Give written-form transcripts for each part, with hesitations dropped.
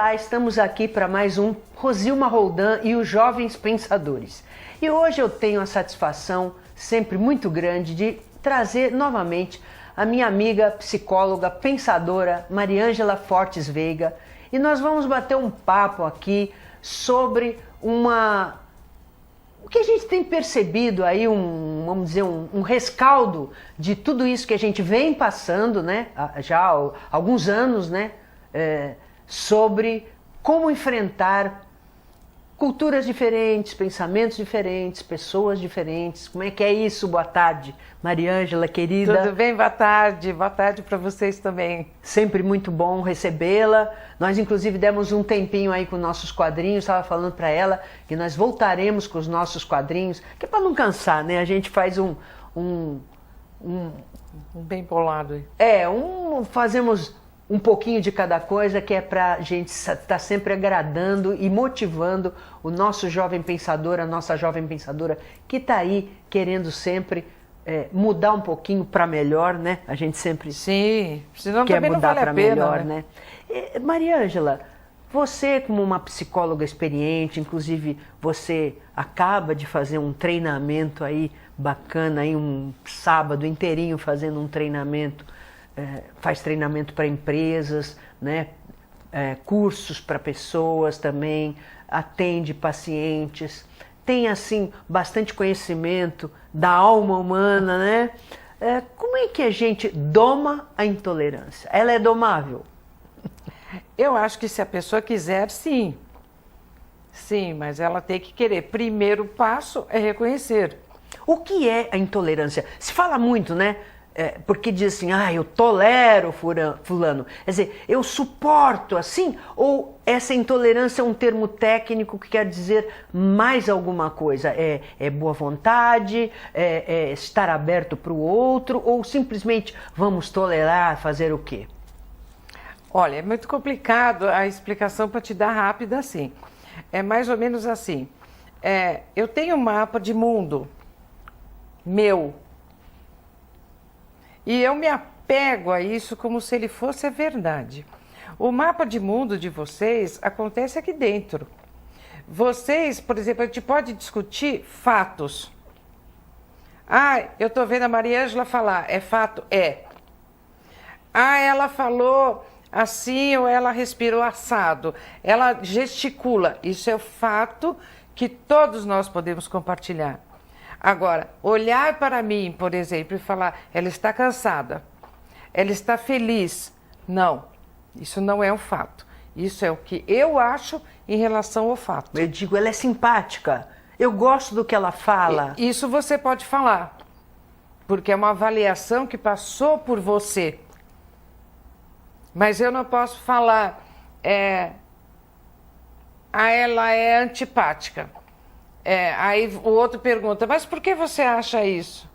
Olá, estamos aqui para mais um Rosilma Roldan e os Jovens Pensadores. E hoje eu tenho a satisfação, sempre muito grande, de trazer novamente a minha amiga psicóloga, pensadora, Mariângela Fortes Veiga. E nós vamos bater um papo aqui sobre o que a gente tem percebido aí, vamos dizer, um rescaldo de tudo isso que a gente vem passando, né, já há alguns anos, né, sobre como enfrentar culturas diferentes, pensamentos diferentes, pessoas diferentes. Como é que é isso? Boa tarde, Mariângela, querida. Tudo bem? Boa tarde para vocês também. Sempre muito bom recebê-la. Nós, inclusive, demos um tempinho aí com nossos quadrinhos, estava falando para ela que nós voltaremos com os nossos quadrinhos, que é para não cansar, né? A gente faz um bem bolado. Fazemos um pouquinho de cada coisa, que é para a gente estar sempre agradando e motivando o nosso jovem pensador, a nossa jovem pensadora, que está aí querendo sempre mudar um pouquinho para melhor, né? A gente sempre senão quer também mudar não vale para a pena, melhor, né? Mariângela, você como uma psicóloga experiente, inclusive você acaba de fazer um treinamento aí bacana, aí um sábado inteirinho fazendo um treinamento, faz treinamento para empresas, né? Cursos para pessoas também, atende pacientes, tem assim bastante conhecimento da alma humana, né? Como é que a gente doma a intolerância? Ela é domável? Eu acho que se a pessoa quiser, sim. Sim, mas ela tem que querer. Primeiro passo é reconhecer. O que é a intolerância? Se fala muito, né? Porque diz assim, eu tolero fulano. Quer dizer, eu suporto assim? Ou essa intolerância é um termo técnico que quer dizer mais alguma coisa? É boa vontade? É estar aberto para o outro? Ou simplesmente vamos tolerar, fazer o quê? Olha, é muito complicado a explicação para te dar rápida assim. É mais ou menos assim. Eu tenho um mapa de mundo meu. E eu me apego a isso como se ele fosse a verdade. O mapa de mundo de vocês acontece aqui dentro. Vocês, por exemplo, a gente pode discutir fatos. Eu estou vendo a Mariângela falar. É fato? É. Ela falou assim ou ela respirou assado. Ela gesticula. Isso é o fato que todos nós podemos compartilhar. Agora, olhar para mim, por exemplo, e falar, ela está cansada, ela está feliz. Não, isso não é um fato. Isso é o que eu acho em relação ao fato. Eu digo, ela é simpática, eu gosto do que ela fala. Isso você pode falar, porque é uma avaliação que passou por você. Mas eu não posso falar, ela é antipática. Aí o outro pergunta, mas por que você acha isso?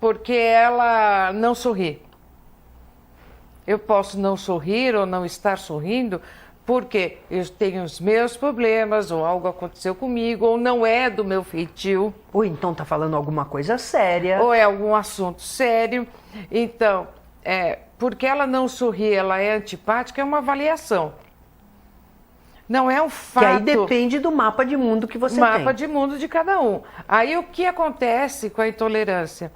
Porque ela não sorri. Eu posso não sorrir ou não estar sorrindo porque eu tenho os meus problemas, ou algo aconteceu comigo, ou não é do meu feitio. Ou então está falando alguma coisa séria. Ou é algum assunto sério. Então, porque ela não sorri, ela é antipática, é uma avaliação. Não é um fato. Que aí depende do mapa de mundo que você tem. Mapa de mundo de cada um. Aí o que acontece com a intolerância?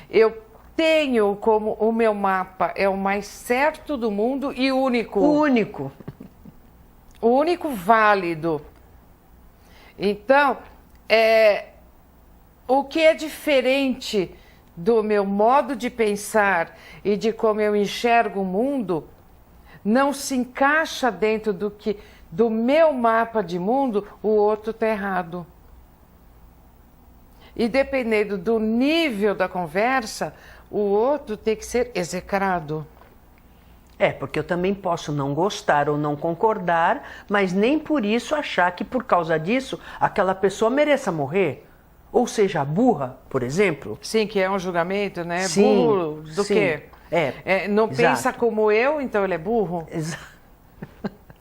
Eu tenho como o meu mapa é o mais certo do mundo e único. Único. O único válido. Então, o que é diferente do meu modo de pensar e de como eu enxergo o mundo não se encaixa dentro do meu mapa de mundo, o outro está errado. E dependendo do nível da conversa, o outro tem que ser execrado. Porque eu também posso não gostar ou não concordar, mas nem por isso achar que por causa disso aquela pessoa mereça morrer. Ou seja, burra, por exemplo. Sim, que é um julgamento, né? Sim, burro do sim. quê? Não exato. Pensa como eu, então ele é burro? Exato.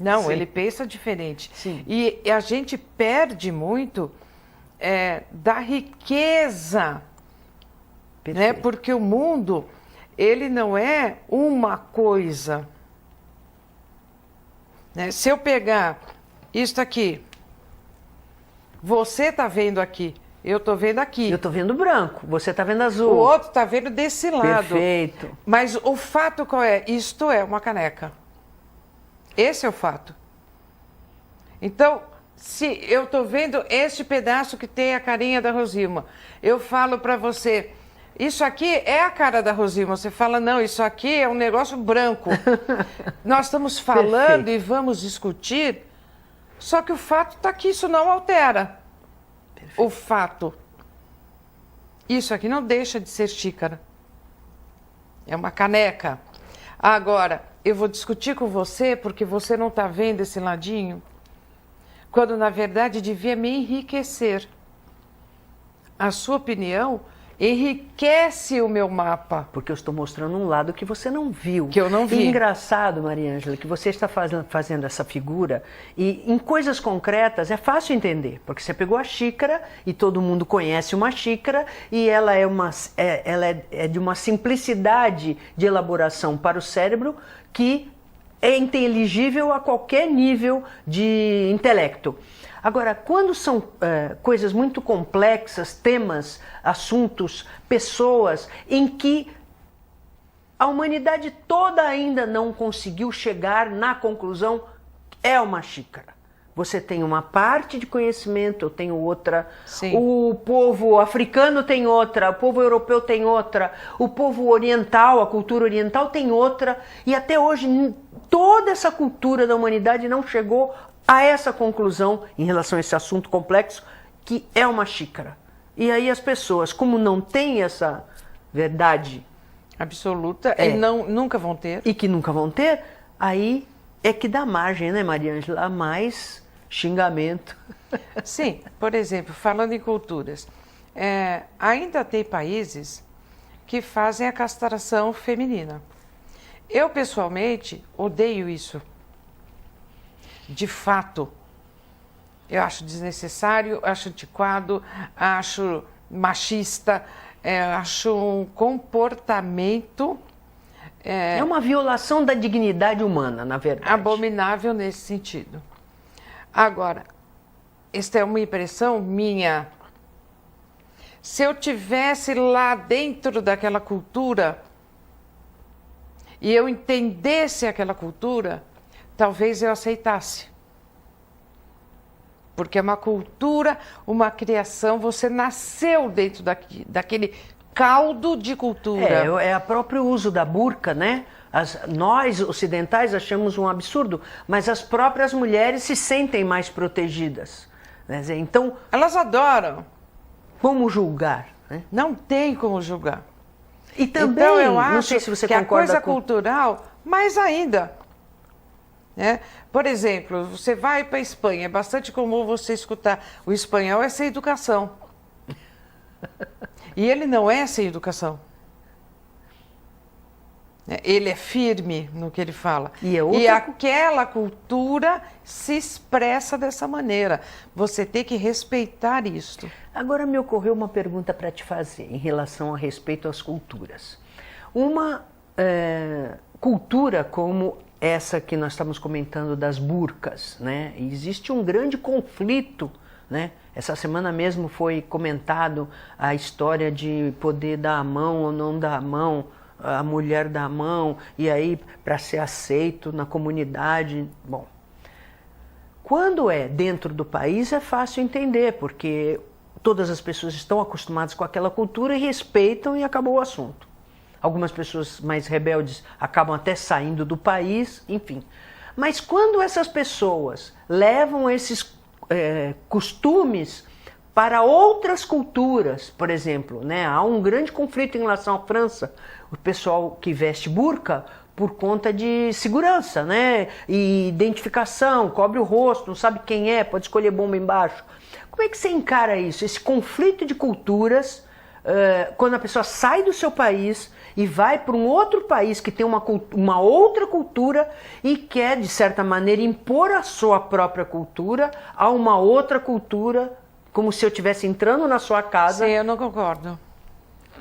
Não, Sim. ele pensa diferente. Sim. E a gente perde muito da riqueza, né? Porque o mundo, ele não é uma coisa. né? Se eu pegar isto aqui, você está vendo aqui, eu estou vendo aqui. Eu estou vendo branco, você está vendo azul. O outro está vendo desse lado. Perfeito. Mas o fato qual é? Isto é uma caneca. Esse é o fato. Então, se eu estou vendo este pedaço que tem a carinha da Rosilma, eu falo para você, isso aqui é a cara da Rosilma. Você fala, não, isso aqui é um negócio branco. Nós estamos falando e vamos discutir, só que o fato está aqui, isso não altera. Perfeito. O fato. Isso aqui não deixa de ser xícara. É uma caneca. Agora, eu vou discutir com você porque você não está vendo esse ladinho, quando na verdade devia me enriquecer. A sua opinião enriquece o meu mapa. Porque eu estou mostrando um lado que você não viu. Que eu não vi. E engraçado, Maria Ângela, que você está fazendo essa figura e em coisas concretas é fácil entender, porque você pegou a xícara e todo mundo conhece uma xícara e ela é de uma simplicidade de elaboração para o cérebro que é inteligível a qualquer nível de intelecto. Agora, quando são coisas muito complexas, temas, assuntos, pessoas, em que a humanidade toda ainda não conseguiu chegar na conclusão, é uma xícara. Você tem uma parte de conhecimento, eu tenho outra, sim. O povo africano tem outra, o povo europeu tem outra, o povo oriental, a cultura oriental tem outra, e até hoje toda essa cultura da humanidade não chegou a essa conclusão em relação a esse assunto complexo, que é uma xícara. E aí as pessoas, como não têm essa verdade absoluta, e nunca vão ter. E que nunca vão ter, aí é que dá margem, né, Maria Ângela, a mais xingamento. Sim, por exemplo, falando em culturas, ainda tem países que fazem a castração feminina. Eu, pessoalmente, odeio isso. De fato, eu acho desnecessário, acho antiquado, acho machista, acho um comportamento... É uma violação da dignidade humana, na verdade. Abominável nesse sentido. Agora, esta é uma impressão minha. Se eu tivesse lá dentro daquela cultura e eu entendesse aquela cultura, talvez eu aceitasse. Porque é uma cultura, uma criação, você nasceu dentro daquele caldo de cultura. É o próprio uso da burca, né? Nós, ocidentais, achamos um absurdo, mas as próprias mulheres se sentem mais protegidas. Né? Então, elas adoram. Como julgar? Né? Não tem como julgar. E também, então, eu acho não sei se você que concorda a coisa com... cultural, mais ainda. Né? Por exemplo, você vai para a Espanha, é bastante comum você escutar o espanhol é sem educação. E ele não é sem educação. Ele é firme no que ele fala. E aquela cultura se expressa dessa maneira. Você tem que respeitar isto. Agora me ocorreu uma pergunta para te fazer em relação a respeito às culturas. Uma cultura como essa que nós estamos comentando das burcas, né? Existe um grande conflito, né? Essa semana mesmo foi comentado a história de poder dar a mão ou não dar a mão, a mulher dar a mão, e aí para ser aceito na comunidade. Bom, quando é dentro do país é fácil entender, porque todas as pessoas estão acostumadas com aquela cultura e respeitam e acabou o assunto. Algumas pessoas mais rebeldes acabam até saindo do país, enfim. Mas quando essas pessoas levam esses costumes para outras culturas, por exemplo, né? Há um grande conflito em relação à França, o pessoal que veste burca por conta de segurança, né? E identificação, cobre o rosto, não sabe quem é, pode escolher bomba embaixo. Como é que você encara isso, esse conflito de culturas, quando a pessoa sai do seu país e vai para um outro país que tem uma outra cultura e quer, de certa maneira, impor a sua própria cultura a uma outra cultura, como se eu estivesse entrando na sua casa? Sim, eu não concordo.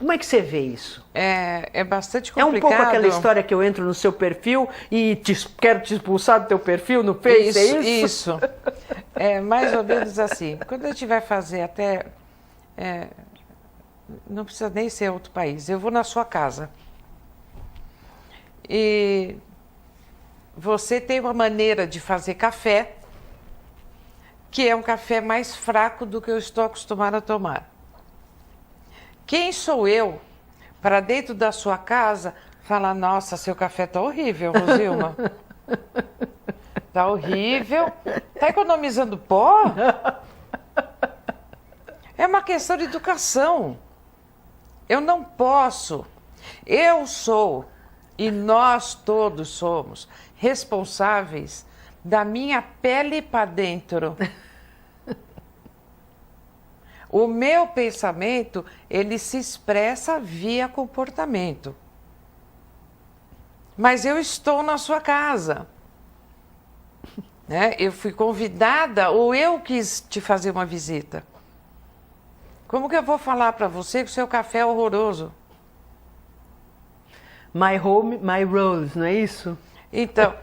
Como é que você vê isso? É bastante É complicado. um pouco aquela história que eu entro no seu perfil e quero te expulsar do teu perfil no Face, é isso? Isso. É mais ou menos assim. Quando a gente vai fazer até... não precisa nem ser outro país. Eu vou na sua casa. E você tem uma maneira de fazer café que é um café mais fraco do que eu estou acostumada a tomar. Quem sou eu para dentro da sua casa falar, nossa, seu café tá horrível, Rosilma. Tá horrível. Tá economizando pó? É uma questão de educação. Eu não posso. Eu sou, e nós todos somos, responsáveis da minha pele para dentro. O meu pensamento, ele se expressa via comportamento. Mas eu estou na sua casa. Né? Eu fui convidada ou eu quis te fazer uma visita. Como que eu vou falar para você que o seu café é horroroso? My home, my rules, não é isso? Então,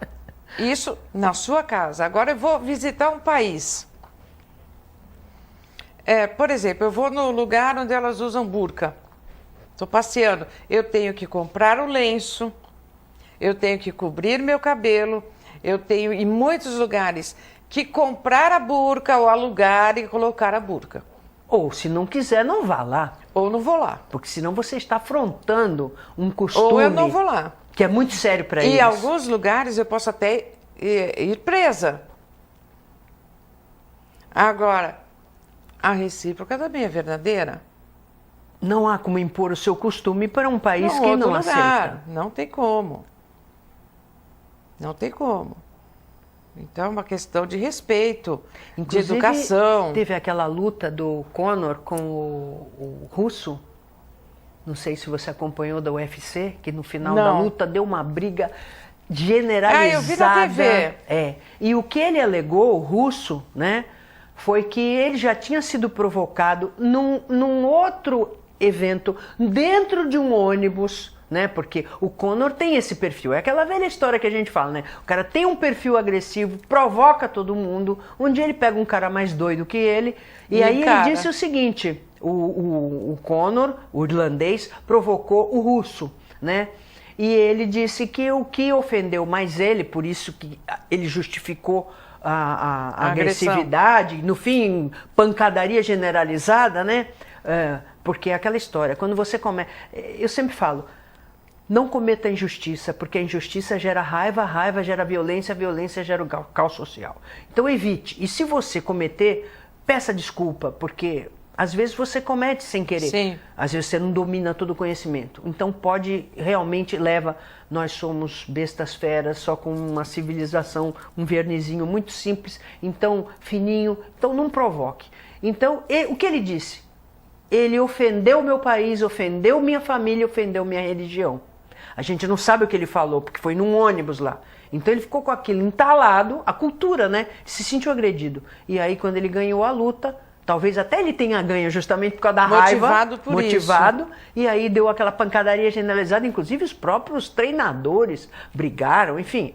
isso na sua casa. Agora eu vou visitar um país. Por exemplo, eu vou no lugar onde elas usam burca. Estou passeando. Eu tenho que comprar o lenço, eu tenho que cobrir meu cabelo, eu tenho, em muitos lugares, que comprar a burca ou alugar e colocar a burca. Ou, se não quiser, não vá lá. Ou não vou lá. Porque senão você está afrontando um costume Ou eu não vou lá. que é muito sério para eles. E em alguns lugares eu posso até ir presa. Agora, a recíproca também é verdadeira. Não há como impor o seu costume para um país que outro não lugar. aceita. Não tem como. Não tem como. Então é uma questão de respeito, Inclusive, de educação. Teve aquela luta do Conor com o russo. Não sei se você acompanhou da UFC, que no final da luta deu uma briga generalizada. Eu vi na TV. E o que ele alegou, o russo, né, foi que ele já tinha sido provocado num outro evento, dentro de um ônibus, né? Porque o Conor tem esse perfil. É aquela velha história que a gente fala, né? O cara tem um perfil agressivo, provoca todo mundo. Um dia ele pega um cara mais doido que ele. E aí ele disse o seguinte: o Conor, o irlandês, provocou o russo, né? E ele disse que o que ofendeu mais ele, por isso que ele justificou a agressividade, no fim, pancadaria generalizada, né? Porque é aquela história, quando você começa... Eu sempre falo, não cometa injustiça, porque a injustiça gera raiva, a raiva gera violência, a violência gera o caos social. Então evite. E se você cometer, peça desculpa, porque às vezes você comete sem querer. Sim. Às vezes você não domina todo o conhecimento. Então realmente leva... Nós somos bestas feras, só com uma civilização, um vernizinho muito simples, então fininho, então não provoque. Então, o que ele disse? Ele ofendeu meu país, ofendeu minha família, ofendeu minha religião. A gente não sabe o que ele falou, porque foi num ônibus lá. Então ele ficou com aquilo entalado, a cultura, né? Se sentiu agredido. E aí quando ele ganhou a luta, talvez até ele tenha ganho justamente por causa da raiva. Motivado. E aí deu aquela pancadaria generalizada, inclusive os próprios treinadores brigaram, enfim.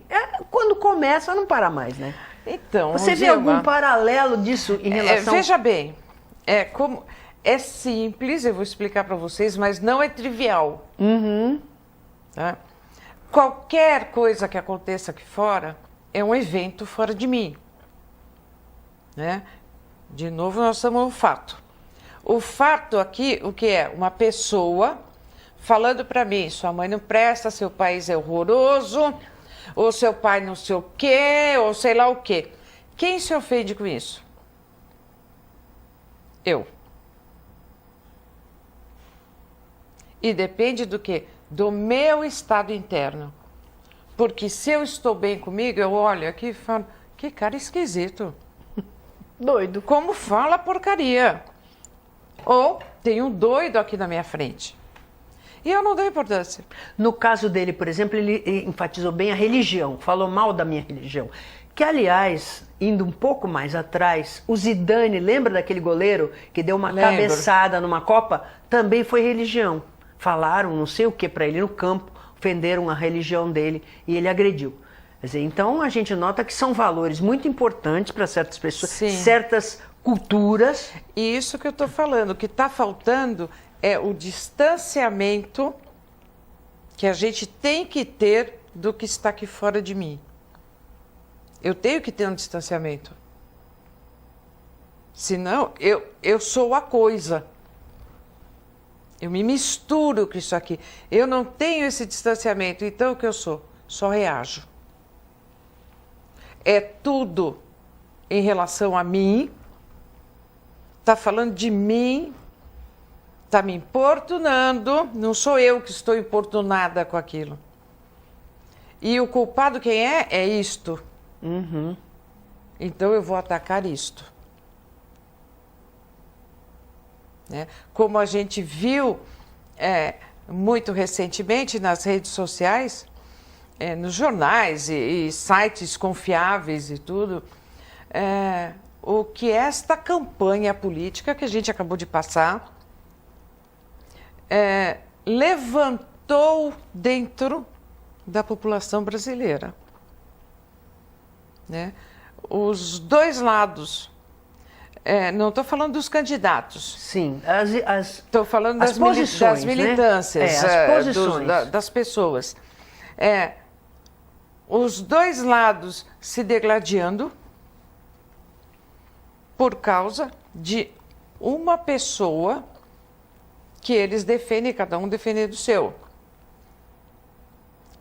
Quando começa, não para mais, né? Então, você vê algum paralelo disso em relação... Veja bem, é simples, eu vou explicar para vocês, mas não é trivial. Uhum. Tá? Qualquer coisa que aconteça aqui fora é um evento fora de mim. Né? De novo, nós estamos no fato. O fato aqui, o que é? Uma pessoa falando para mim, sua mãe não presta, seu país é horroroso, ou seu pai não sei o quê, ou sei lá o quê. Quem se ofende com isso? Eu. E depende do quê? Do meu estado interno. Porque se eu estou bem comigo, eu olho aqui e falo, que cara esquisito. Doido. Como fala porcaria. Ou tem um doido aqui na minha frente. E eu não dou importância. No caso dele, por exemplo, ele enfatizou bem a religião, falou mal da minha religião. Que, aliás, indo um pouco mais atrás, o Zidane, lembra daquele goleiro que deu uma cabeçada numa Copa? Também foi religião. falaram não sei o que para ele no campo, ofenderam a religião dele e ele agrediu. Quer dizer, então a gente nota que são valores muito importantes para certas pessoas, Sim. certas culturas. E isso que eu estou falando, o que está faltando é o distanciamento que a gente tem que ter do que está aqui fora de mim. Eu tenho que ter um distanciamento. Senão, eu sou a coisa. Eu me misturo com isso aqui. Eu não tenho esse distanciamento. Então, o que eu sou? Só reajo. É tudo em relação a mim. Está falando de mim. Está me importunando. Não sou eu que estou importunada com aquilo. E o culpado quem é? É isto. Uhum. Então, eu vou atacar isto. Né? Como a gente viu muito recentemente nas redes sociais, nos jornais e sites confiáveis e tudo, o que esta campanha política que a gente acabou de passar levantou dentro da população brasileira. Né? Os dois lados. Não estou falando dos candidatos. Sim, estou falando das militâncias, né? As posições. Das pessoas. Os dois lados se degladiando por causa de uma pessoa que eles defendem, cada um defendendo o seu.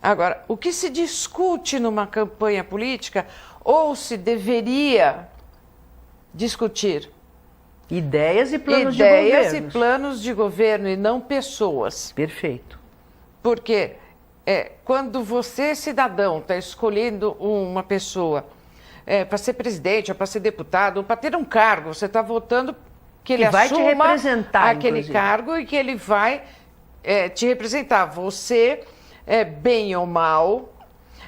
Agora, o que se discute numa campanha política, ou se deveria discutir? Ideias e planos de governo. Ideias e planos de governo e não pessoas. Perfeito. Porque quando você, cidadão, está escolhendo uma pessoa para ser presidente, ou para ser deputado, ou para ter um cargo, você está votando que ele vai te assuma representar, aquele inclusive. cargo e que ele vai te representar. Você, bem ou mal,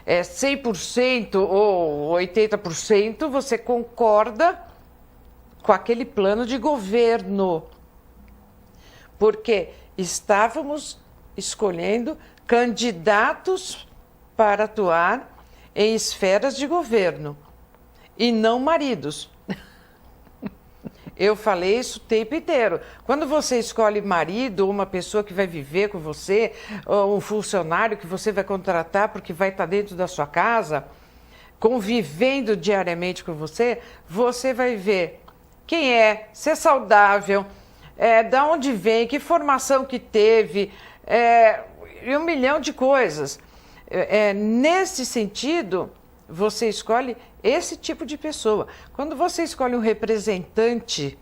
100% ou 80%, você concorda com aquele plano de governo. Porque estávamos escolhendo candidatos para atuar em esferas de governo e não maridos. Eu falei isso o tempo inteiro. Quando você escolhe marido, uma pessoa que vai viver com você, ou um funcionário que você vai contratar porque vai estar dentro da sua casa, convivendo diariamente com você, você vai ver quem é, se é saudável, da onde vem, que formação que teve, e 1 milhão de coisas. Nesse sentido, você escolhe esse tipo de pessoa. Quando você escolhe um representante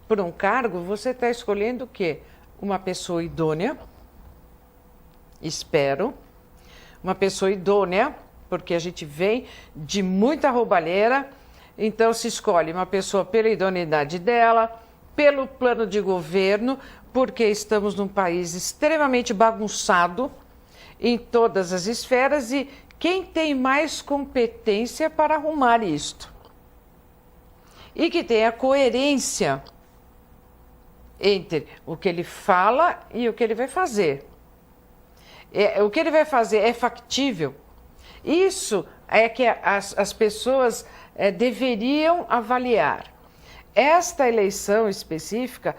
por um cargo, você está escolhendo o quê? Uma pessoa idônea, espero, uma pessoa idônea, porque a gente vem de muita roubalheira, então se escolhe uma pessoa pela idoneidade dela, pelo plano de governo, porque estamos num país extremamente bagunçado em todas as esferas e quem tem mais competência para arrumar isto? E que tenha coerência entre o que ele fala e o que ele vai fazer. O que ele vai fazer é factível. Isso é que as pessoas deveriam avaliar. Esta eleição específica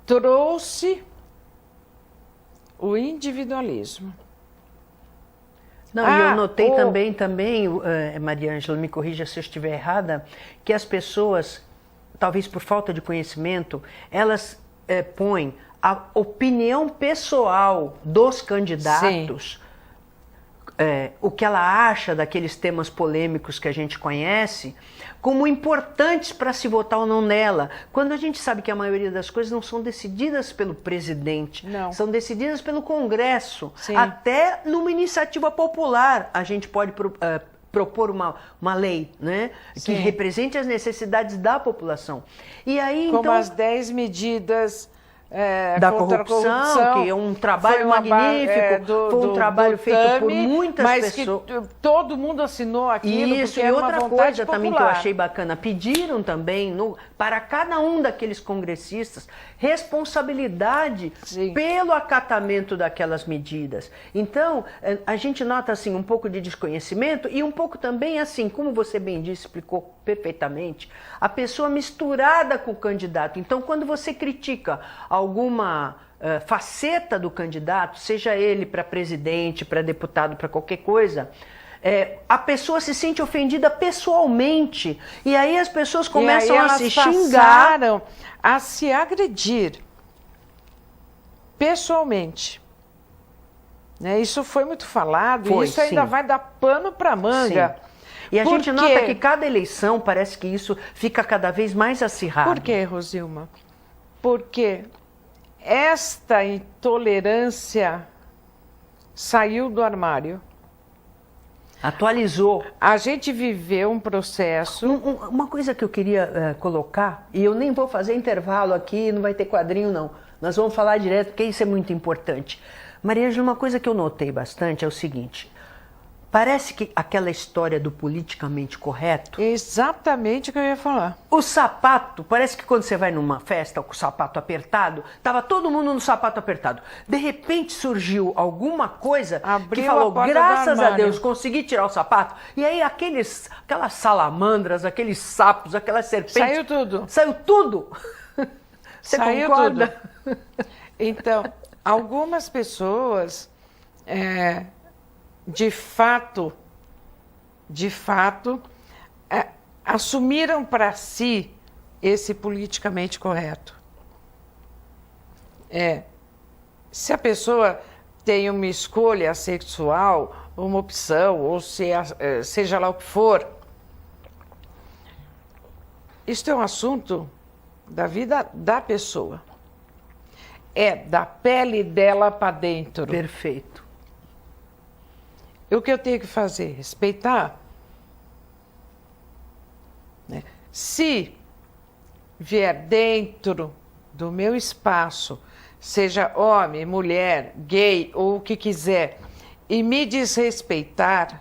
trouxe o individualismo. Não, e eu notei também, Maria Ângela, me corrija se eu estiver errada, que as pessoas, talvez por falta de conhecimento, elas põem a opinião pessoal dos candidatos, o que ela acha daqueles temas polêmicos que a gente conhece, como importantes para se votar ou não nela, quando a gente sabe que a maioria das coisas não são decididas pelo presidente, não. São decididas pelo Congresso. Sim. Até numa iniciativa popular a gente pode propor uma lei, né, que represente as necessidades da população. E aí, como então, as 10 medidas da contra a corrupção, que é um trabalho magnífico, foi um trabalho feito por muitas pessoas. Mas que todo mundo assinou aquilo. Isso, porque e era outra uma vontade coisa popular. também que eu achei bacana, pediram também para cada um daqueles congressistas responsabilidade Sim. pelo acatamento daquelas medidas. Então, a gente nota assim um pouco de desconhecimento e um pouco também assim, como você bem disse, explicou perfeitamente, a pessoa misturada com o candidato. Então, quando você critica alguma faceta do candidato, seja ele para presidente, para deputado, para qualquer coisa, a pessoa se sente ofendida pessoalmente. E aí as pessoas começam a se xingar. A se agredir pessoalmente. Né? Isso foi muito falado e isso ainda vai dar pano para manga. Sim. E a gente nota que cada eleição parece que isso fica cada vez mais acirrado. Por quê, Rosilma? Porque esta intolerância saiu do armário. Atualizou. A gente viveu um processo... Uma coisa que eu queria colocar, e eu nem vou fazer intervalo aqui, não vai ter quadrinho não. Nós vamos falar direto, porque isso é muito importante. Maria Ângela, uma coisa que eu notei bastante é o seguinte... Parece que aquela história do politicamente correto... Exatamente o que eu ia falar. O sapato, parece que quando você vai numa festa com o sapato apertado, estava todo mundo no sapato apertado. De repente surgiu alguma coisa que falou, graças a Deus, consegui tirar o sapato. E aí aquelas salamandras, aqueles sapos, aquelas serpentes... Saiu tudo. Saiu tudo. Você saiu concorda? Tudo. Então, algumas pessoas... de fato, assumiram para si esse politicamente correto. Se a pessoa tem uma escolha sexual, uma opção, ou seja lá o que for, isto é um assunto da vida da pessoa. É da pele dela para dentro. Perfeito. O que eu tenho que fazer? Respeitar. Né? Se vier dentro do meu espaço, seja homem, mulher, gay ou o que quiser, e me desrespeitar,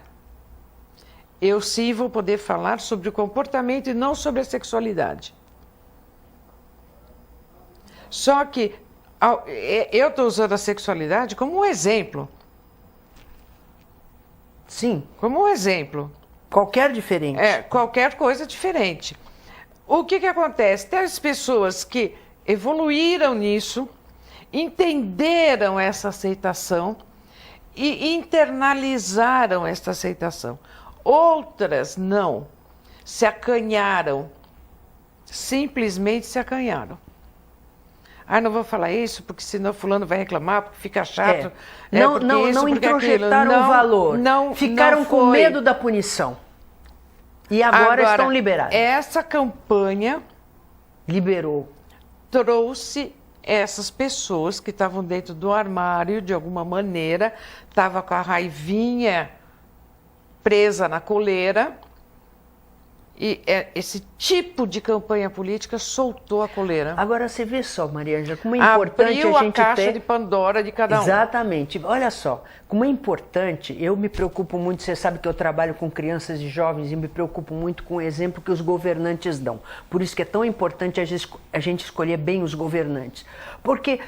eu sim vou poder falar sobre o comportamento e não sobre a sexualidade. Só que eu estou usando a sexualidade como um exemplo. Sim. Como um exemplo. Qualquer diferente. Qualquer coisa diferente. O que acontece? Tem as pessoas que evoluíram nisso, entenderam essa aceitação e internalizaram essa aceitação. Outras não. Se acanharam. Simplesmente se acanharam. Não vou falar isso, porque senão fulano vai reclamar, porque fica chato. Não introjetaram o valor. Ficaram com medo da punição. E agora estão liberados. Essa campanha trouxe essas pessoas que estavam dentro do armário, de alguma maneira, estavam com a raivinha presa na coleira. E esse tipo de campanha política soltou a coleira. Agora, você vê só, Maria Ângela, como é importante Abriu a gente caixa ter... de Pandora de cada um. Exatamente. Olha só, como é importante, eu me preocupo muito, você sabe que eu trabalho com crianças e jovens e me preocupo muito com o exemplo que os governantes dão. Por isso que é tão importante a gente escolher bem os governantes. Porque...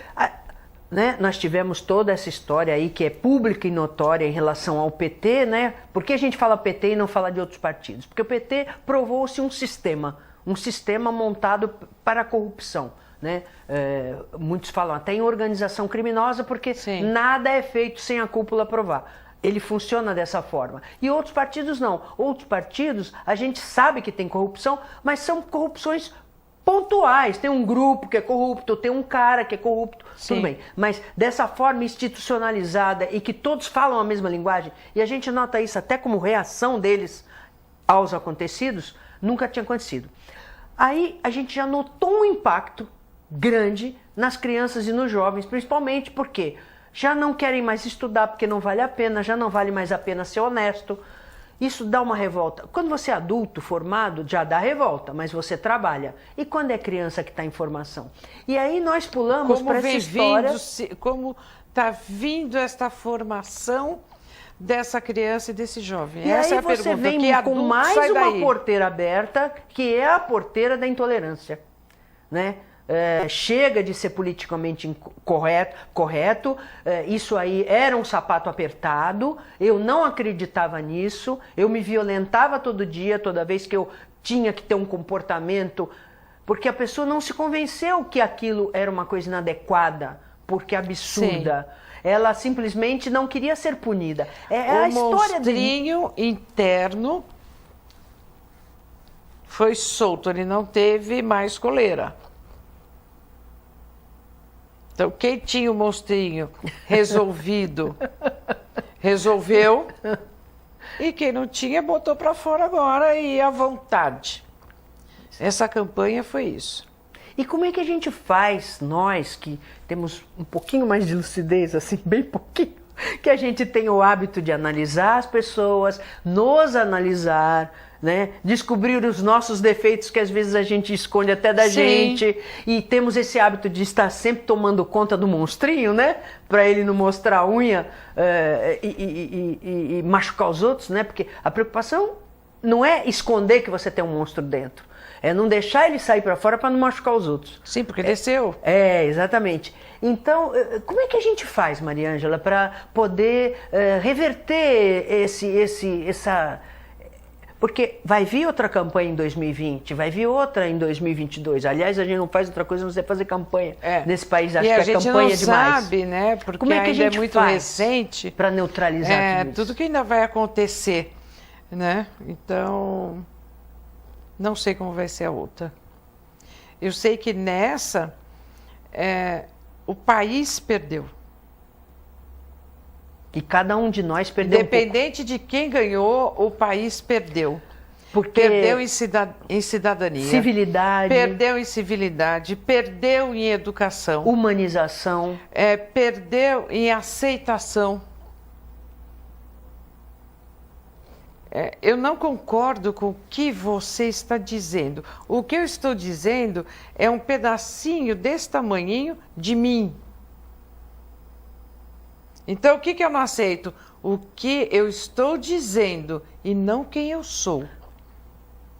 nós tivemos toda essa história aí que é pública e notória em relação ao PT, né? Por que a gente fala PT e não fala de outros partidos? Porque o PT provou-se um sistema montado para a corrupção, né? Muitos falam até em organização criminosa, porque Sim. Nada é feito sem a cúpula aprovar. Ele funciona dessa forma. E outros partidos não. Outros partidos, a gente sabe que tem corrupção, mas são corrupções pontuais, tem um grupo que é corrupto, tem um cara que é corrupto, Sim. tudo bem. Mas dessa forma institucionalizada e que todos falam a mesma linguagem, e a gente nota isso até como reação deles aos acontecidos, nunca tinha acontecido. Aí a gente já notou um impacto grande nas crianças e nos jovens, principalmente porque já não querem mais estudar porque não vale a pena, já não vale mais a pena ser honesto, Isso dá uma revolta. Quando você é adulto, formado, já dá revolta, mas você trabalha. E quando é criança que está em formação? E aí nós pulamos para essa história... Como está vindo esta formação dessa criança e desse jovem? E essa aí é a você pergunta. vem Que com mais sai uma daí? porteira aberta, que é a porteira da intolerância, né? Chega de ser politicamente correto, isso aí era um sapato apertado, eu não acreditava nisso, eu me violentava todo dia, toda vez que eu tinha que ter um comportamento, porque a pessoa não se convenceu que aquilo era uma coisa inadequada, porque absurda. Sim. Ela simplesmente não queria ser punida. A história monstrinho interno foi solto, ele não teve mais coleira. Então, quem tinha o monstrinho resolvido, resolveu. E quem não tinha, botou para fora agora e à vontade. Essa campanha foi isso. E como é que a gente faz, nós que temos um pouquinho mais de lucidez, assim, bem pouquinho, que a gente tem o hábito de analisar as pessoas, nos analisar, né? Descobrir os nossos defeitos que às vezes a gente esconde até da gente, e temos esse hábito de estar sempre tomando conta do monstrinho, né? Para ele não mostrar a unha e machucar os outros, né? Porque a preocupação não é esconder que você tem um monstro dentro, é não deixar ele sair para fora para não machucar os outros. Sim, porque desceu. Exatamente. Então, como é que a gente faz, Mariângela, para poder reverter essa... Porque vai vir outra campanha em 2020, vai vir outra em 2022. Aliás, a gente não faz outra coisa, não sei fazer campanha nesse país. Acho que a campanha é demais. E a gente não sabe, né? Porque como é que ainda a gente é muito faz recente. Para neutralizar tudo que ainda vai acontecer, né? Então, não sei como vai ser a outra. Eu sei que nessa, o país perdeu. E cada um de nós perdeu Independente de quem ganhou, o país perdeu. Porque perdeu em cidadania. Civilidade. Perdeu em civilidade, perdeu em educação. Humanização. Perdeu em aceitação. Eu não concordo com o que você está dizendo. O que eu estou dizendo é um pedacinho desse tamanhinho de mim. Então, o que eu não aceito? O que eu estou dizendo e não quem eu sou.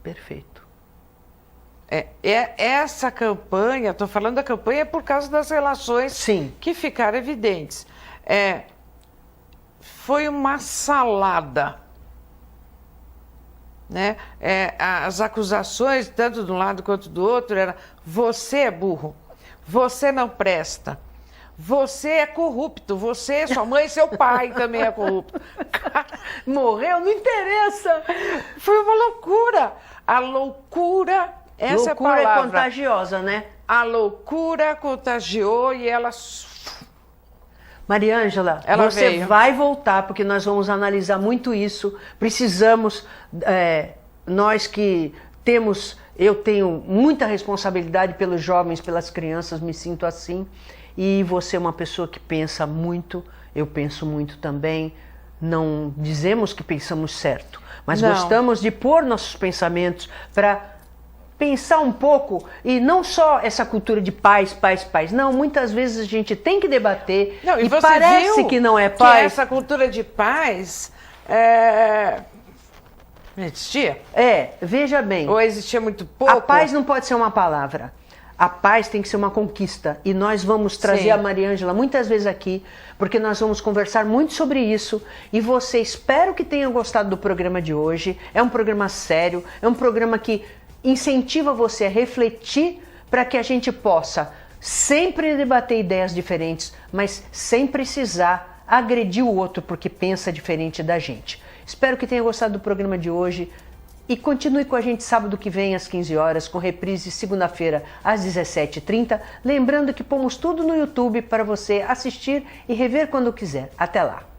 Perfeito. Essa campanha, estou falando da campanha por causa das relações que ficaram evidentes. Foi uma salada. Né? As acusações, tanto de um lado quanto do outro, era: você é burro, você não presta. Você é corrupto, você, sua mãe e seu pai também é corrupto. Morreu, não interessa. Foi uma loucura. A loucura, essa é a palavra. Loucura é contagiosa, né? A loucura contagiou e ela... Mariângela, você veio. Vai voltar, porque nós vamos analisar muito isso. Precisamos, nós que temos... Eu tenho muita responsabilidade pelos jovens, pelas crianças, me sinto assim. E você é uma pessoa que pensa muito, eu penso muito também. Não dizemos que pensamos certo, mas gostamos de pôr nossos pensamentos para pensar um pouco, e não só essa cultura de paz. Não, muitas vezes a gente tem que debater, e parece que não é paz. Que essa cultura de paz existia? Veja bem. Ou existia muito pouco? A paz não pode ser uma palavra. A paz tem que ser uma conquista, e nós vamos trazer a Mariângela muitas vezes aqui, porque nós vamos conversar muito sobre isso, e você, espero que tenha gostado do programa de hoje. É um programa sério, é um programa que incentiva você a refletir para que a gente possa sempre debater ideias diferentes, mas sem precisar agredir o outro porque pensa diferente da gente. Espero que tenha gostado do programa de hoje. E continue com a gente sábado que vem às 15 horas, com reprise segunda-feira às 17h30. Lembrando que pomos tudo no YouTube para você assistir e rever quando quiser. Até lá!